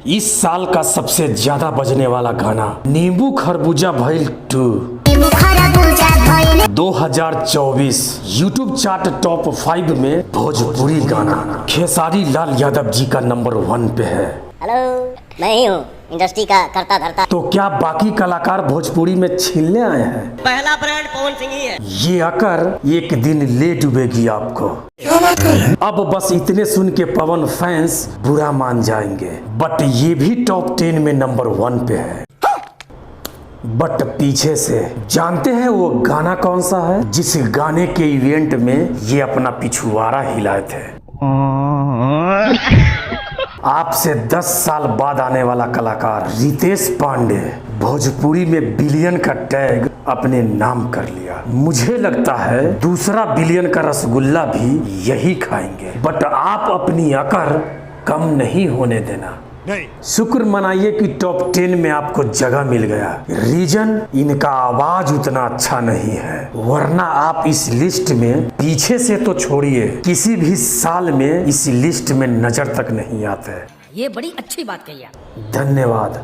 इस साल का सबसे ज्यादा बजने वाला गाना नींबू खरबूजा भइल 2 2024 यूट्यूब चार्ट टॉप 5 में भोजपुरी गाना खेसारी लाल यादव जी का नंबर 1 पे है। हेलो, मैं ही हूँ इंडस्ट्री का करता धरता। तो क्या बाकी कलाकार भोजपुरी में छीनने आए हैं? पहला ब्रांड पवन सिंह ही है। ये आकर एक दिन ले डूबेगी आपको। अब बस इतने सुन के पवन फैंस बुरा मान जाएंगे, बट ये भी टॉप 10 में नंबर 1 पे है। बट पीछे से जानते हैं वो गाना कौन सा है जिस गाने के इवेंट में ये अपना पिछुआरा हिलाए थे? आपसे 10 साल बाद आने वाला कलाकार रितेश पांडे भोजपुरी में बिलियन का टैग अपने नाम कर लिया। मुझे लगता है दूसरा बिलियन का रसगुल्ला भी यही खाएंगे, बट आप अपनी अकड़ कम नहीं होने देना। शुक्र मनाइए कि टॉप 10 में आपको जगह मिल गया। रीजन, इनका आवाज उतना अच्छा नहीं है, वरना आप इस लिस्ट में पीछे से तो छोड़िए किसी भी साल में इस लिस्ट में नजर तक नहीं आते। ये बड़ी अच्छी बात कही आप। धन्यवाद।